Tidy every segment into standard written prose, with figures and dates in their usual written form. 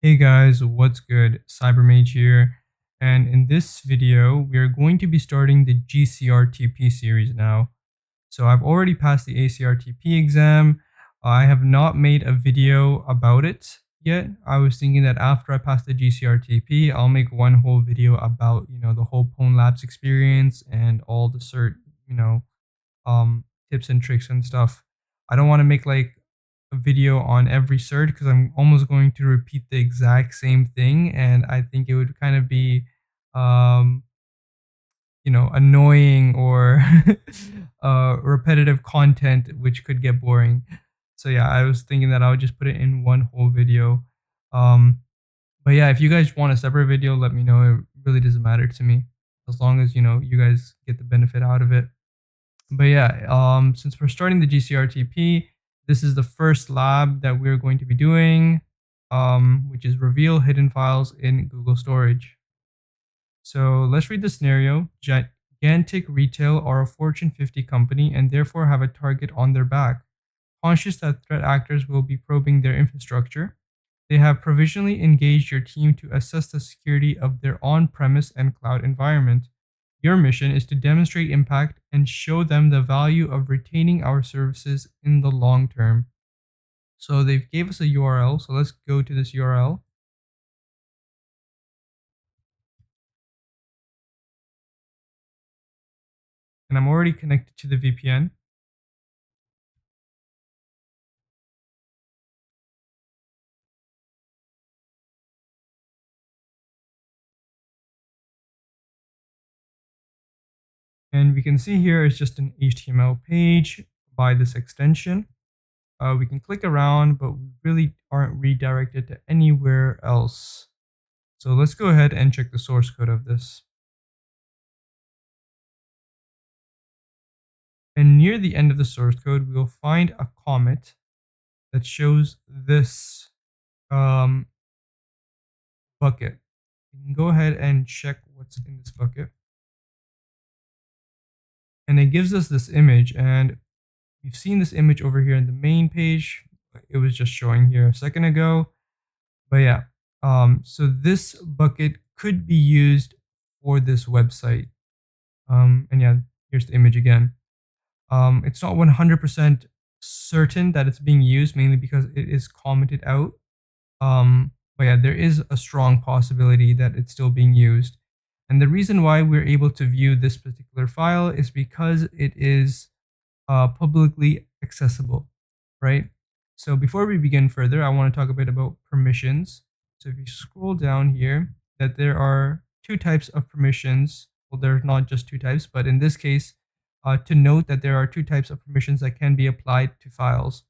Hey guys, what's good? Cybermage here, and in this video, we are going to be starting the GCRTP series now. So I've already passed the ACRTP exam. I have not made a video about it yet. I was thinking that after I pass the GCRTP, I'll make one whole video about, the whole Pwned Labs experience and all the tips and tricks and stuff. I don't want to make like a video on every cert because I'm almost going to repeat the exact same thing, and I think it would kind of be um annoying or repetitive content which could get boring. So yeah, I was thinking that I would just put it in one whole video. um but yeah, if you guys want a separate video, let me know. It really doesn't matter to me as long as you guys get the benefit out of it. But yeah, since we're starting the GCRTP, this is the first lab that we're going to be doing, which is reveal hidden files in Google storage. So let's read the scenario. Gigantic retail are a Fortune 50 company and therefore have a target on their back. Conscious that threat actors will be probing their infrastructure, they have provisionally engaged your team to assess the security of their on-premise and cloud environment. Your mission is to demonstrate impact and show them the value of retaining our services in the long term. So they've gave us a URL. So let's go to this URL. And I'm already connected to the VPN. And we can see here it's just an HTML page by this extension. We can click around, but we really aren't redirected to anywhere else. So let's go ahead and check the source code of this. And near the end of the source code, we will find a comment that shows this bucket. We can go ahead and check what's in this bucket. And it gives us this image, and we've seen this image over here in the main page. It was just showing here a second ago. But yeah, so this bucket could be used for this website. And yeah, here's the image again. It's not 100% certain that it's being used, mainly because it is commented out. But yeah, there is a strong possibility that it's still being used. And the reason why we're able to view this particular file is because it is publicly accessible, right? So before we begin further, I want to talk a bit about permissions. So if you scroll down here, that there are two types of permissions. Well, there's not just two types, but in this case, to note that there are two types of permissions that can be applied to files.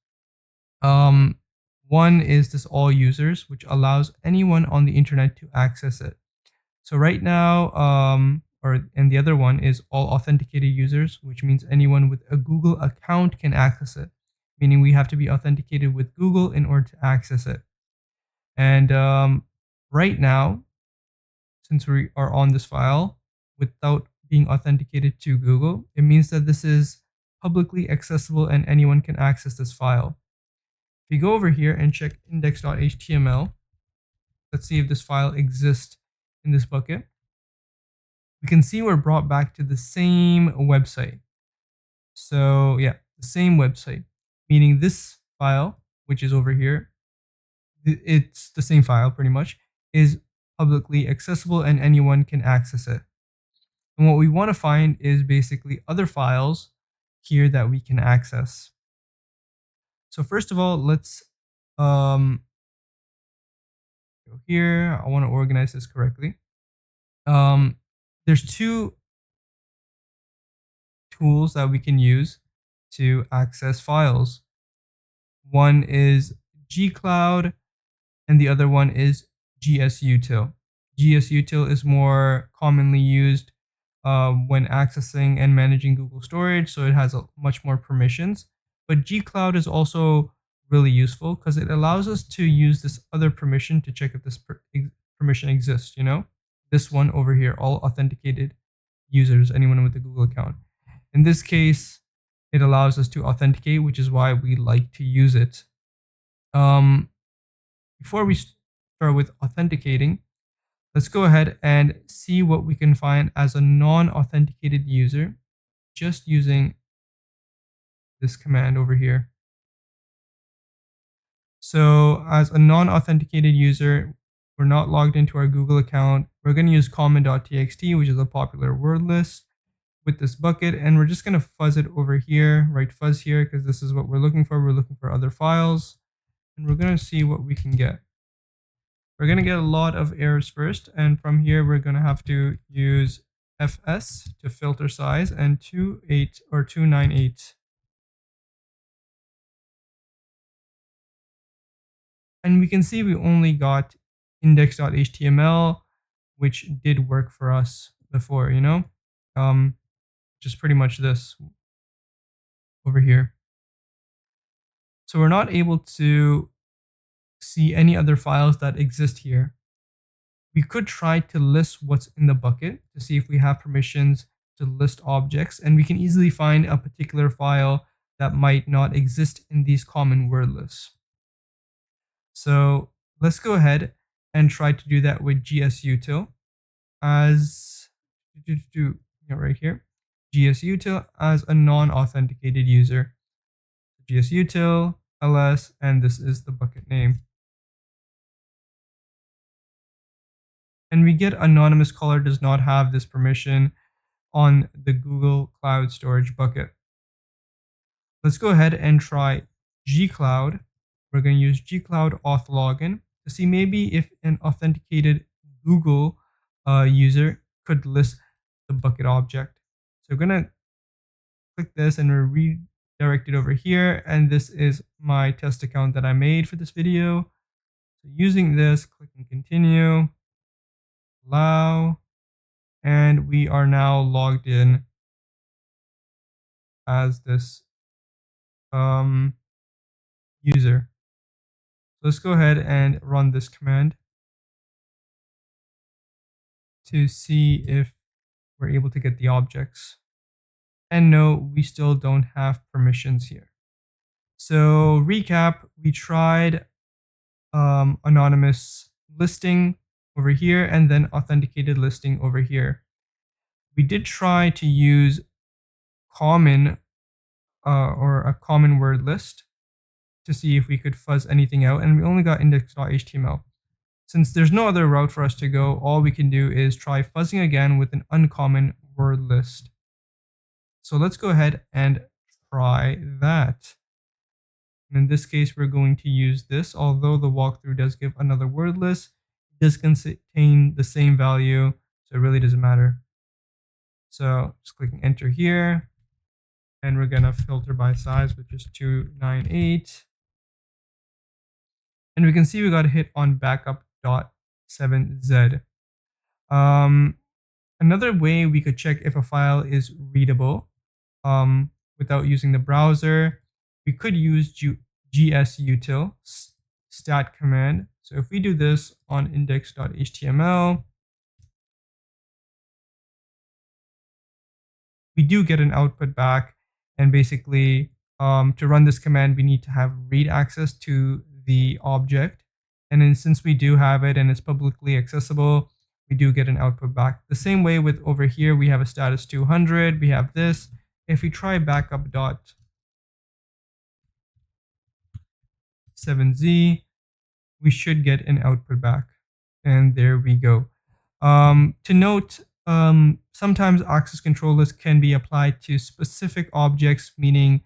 One is this all users, which allows anyone on the internet to access it. So right now, and the other one is all authenticated users, which means anyone with a Google account can access it, meaning we have to be authenticated with Google in order to access it. And right now, since we are on this file without being authenticated to Google, it means that this is publicly accessible and anyone can access this file. If you go over here and check index.html, let's see if this file exists in this bucket. We can see we're brought back to the same website. So yeah, the same website, meaning this file, which is over here, it's the same file pretty much, is publicly accessible and anyone can access it. And what we want to find is basically other files here that we can access. So first of all, let's go here. I want to organize this correctly. There's two tools that we can use to access files. One is gcloud and the other one is gsutil. gsutil is more commonly used when accessing and managing Google storage, so it has much more permissions. But gcloud is also really useful because it allows us to use this other permission to check if this permission exists, this one over here, all authenticated users, anyone with a Google account. In this case, it allows us to authenticate, which is why we like to use it. Before we start with authenticating. Let's go ahead and see what we can find as a non-authenticated user just using this command over here. So as a non-authenticated user, we're not logged into our Google account. We're going to use common.txt, which is a popular word list with this bucket. And we're just going to fuzz it over here, right fuzz here, because this is what we're looking for. We're looking for other files. And we're going to see what we can get. We're going to get a lot of errors first. And from here, we're going to have to use fs to filter size and 28 or 298. And we can see we only got index.html, which did work for us before, just pretty much this over here. So we're not able to see any other files that exist here. We could try to list what's in the bucket to see if we have permissions to list objects, and we can easily find a particular file that might not exist in these common word lists. So let's go ahead and try to do that with gsutil as right here, gsutil as a non-authenticated user. gsutil ls, and this is the bucket name. And we get anonymous caller does not have this permission on the Google Cloud Storage bucket. Let's go ahead and try gcloud. We're going to use gcloud auth login to see maybe if an authenticated Google user could list the bucket object. So we're going to click this and we're redirected over here. And this is my test account that I made for this video. So using this, click and continue, allow, and we are now logged in as this user. So let's go ahead and run this command to see if we're able to get the objects. And no, we still don't have permissions here. So recap, we tried anonymous listing over here and then authenticated listing over here. We did try to use common or a common word list to see if we could fuzz anything out, and we only got index.html. Since there's no other route for us to go, all we can do is try fuzzing again with an uncommon word list. So let's go ahead and try that. And in this case, we're going to use this. Although the walkthrough does give another word list, it does contain the same value, so it really doesn't matter. So just clicking enter here, and we're gonna filter by size, which is 298. And we can see we got a hit on backup.7z. Another way we could check if a file is readable without using the browser, we could use gsutil stat command. So if we do this on index.html, we do get an output back. And basically, to run this command, we need to have read access to the object. And then since we do have it and it's publicly accessible, we do get an output back. The same way with over here, we have a status 200, we have this. If we try backup.7z, we should get an output back. And there we go. To note, sometimes access control lists can be applied to specific objects, meaning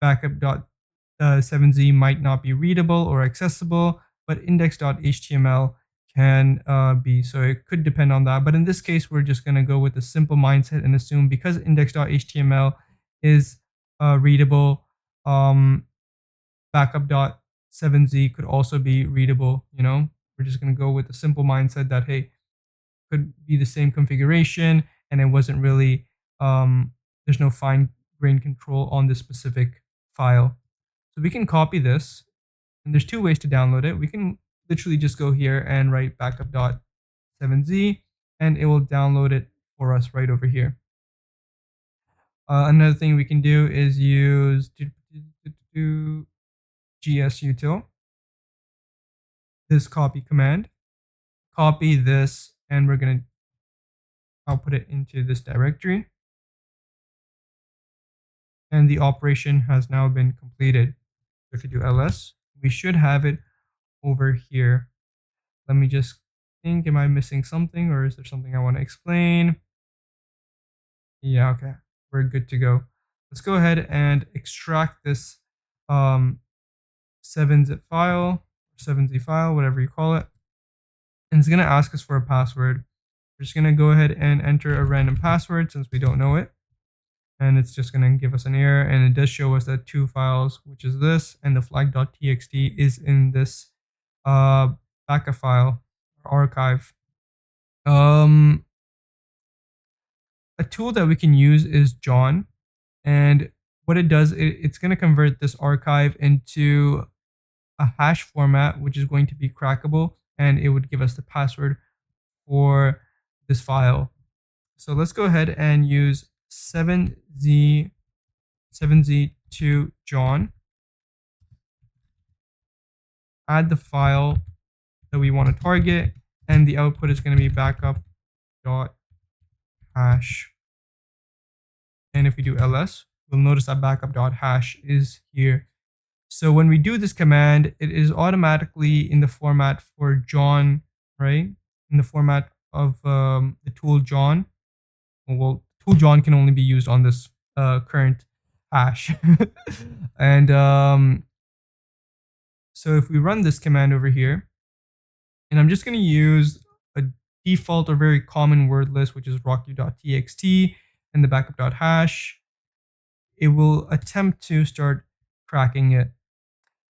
backup.7z might not be readable or accessible, but index.html can be. So it could depend on that. But in this case, we're just going to go with a simple mindset and assume because index.html is readable, backup.7z could also be readable. We're just going to go with a simple mindset that, hey, could be the same configuration and it wasn't really, there's no fine-grained control on this specific file. So we can copy this, and there's two ways to download it. We can literally just go here and write backup.7z, and it will download it for us right over here. Another thing we can do is use gsutil, this copy command, copy this, and we're going to output it into this directory. And the operation has now been completed. If you do ls, we should have it over here. Let me just think, am I missing something, or is there something I want to explain? Yeah, okay, we're good to go. Let's go ahead and extract this 7-zip file, 7z file, whatever you call it. And it's going to ask us for a password. We're just going to go ahead and enter a random password since we don't know it. And it's just going to give us an error. And it does show us that 2 files, which is this, and the flag.txt is in this backup file or archive. A tool that we can use is John. And what it does, it's going to convert this archive into a hash format, which is going to be crackable, and it would give us the password for this file. So let's go ahead and use 7z to John, add the file that we want to target, and the output is going to be backup.hash. And if we do ls, we'll notice that backup.hash is here. So when we do this command, it is automatically in the format for John, right? In the format of the tool John. Well, tool John can only be used on this current hash. And so if we run this command over here, and I'm just going to use a default or very common word list, which is rockyou.txt and the backup.hash, it will attempt to start cracking it.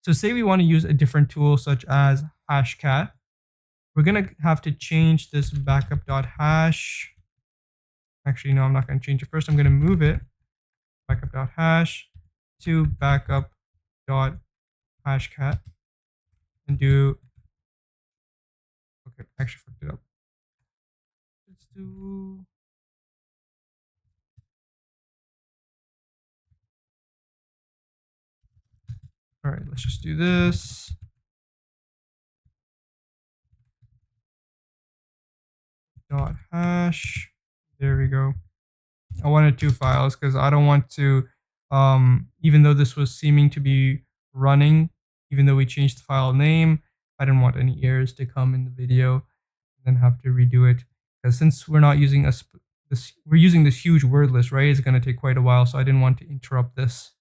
So say we want to use a different tool such as Hashcat. We're going to have to change this backup.hash. Actually, no, I'm not going to change it first. I'm going to move it, backup.hash to backup.hashcat, and do, okay, actually fucked it up. Let's do, all right, let's just do this. .hash, there we go. I wanted 2 files because I don't want to, even though this was seeming to be running, even though we changed the file name, I didn't want any errors to come in the video and then have to redo it. Because since we're not using we're using this huge word list, right? It's going to take quite a while, so I didn't want to interrupt this.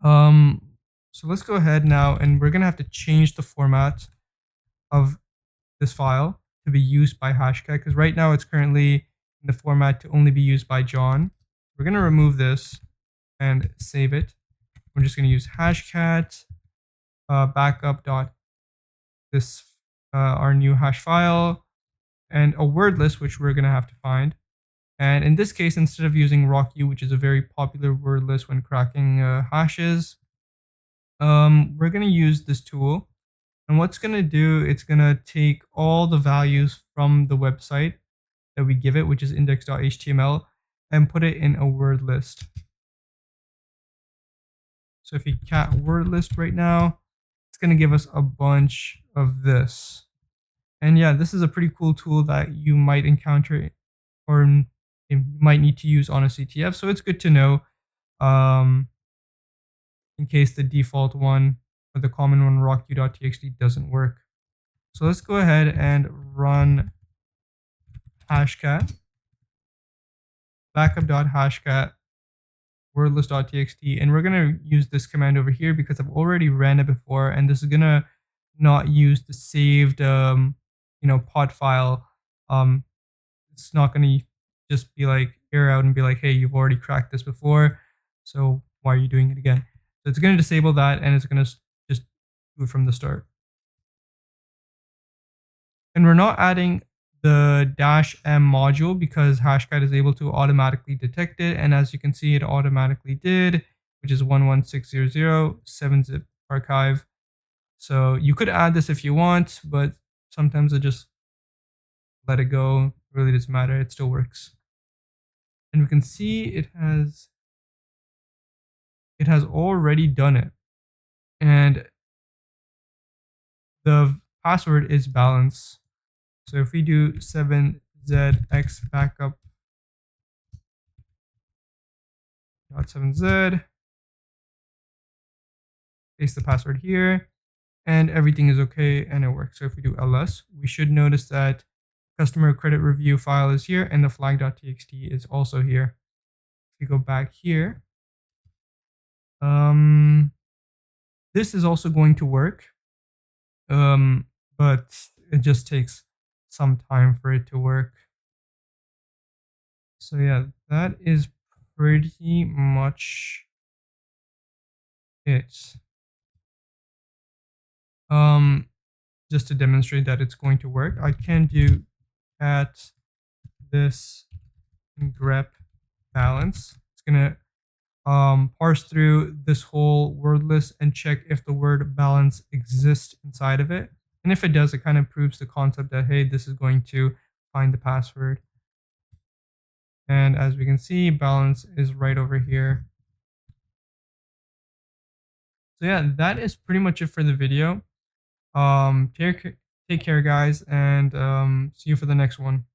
So let's go ahead now, and we're going to have to change the format of this file to be used by Hashcat, because right now it's currently in the format to only be used by John. We're going to remove this and save it. We're just going to use Hashcat backup dot this our new hash file, and a word list, which we're going to have to find. And in this case, instead of using rockyou, which is a very popular word list when cracking hashes, we're going to use this tool. And what's going to do, it's going to take all the values from the website that we give it, which is index.html, and put it in a word list. So if you cat word list right now, it's going to give us a bunch of this. And yeah, this is a pretty cool tool that you might encounter or you might need to use on a CTF. So it's good to know in case the default one or the common one, rockyou.txt, doesn't work. So let's go ahead and run Hashcat, backup.hashcat, wordlist.txt, and we're going to use this command over here because I've already ran it before, and this is going to not use the saved pod file. It's not going to just be like error out and be like, hey, you've already cracked this before, so why are you doing it again? So it's going to disable that, and it's going to just do it from the start. And we're not adding the -m module because Hashcat is able to automatically detect it, and as you can see, it automatically did, which is 11600 7-zip archive. So you could add this if you want, but sometimes I just let it go. It really doesn't matter, it still works. And we can see it has already done it, and the password is balance. So if we do 7zx backup .7z, paste the password here, and everything is okay and it works. So if we do ls, we should notice that customer credit review file is here and the flag.txt is also here. If we go back here, this is also going to work, but it just takes some time for it to work. So yeah, that is pretty much it. Just to demonstrate that it's going to work, I can do at this grep balance. It's gonna parse through this whole word list and check if the word balance exists inside of it. And if it does, it kind of proves the concept that, hey, this is going to find the password. And as we can see, balance is right over here. So yeah, that is pretty much it for the video. Take care, guys, and see you for the next one.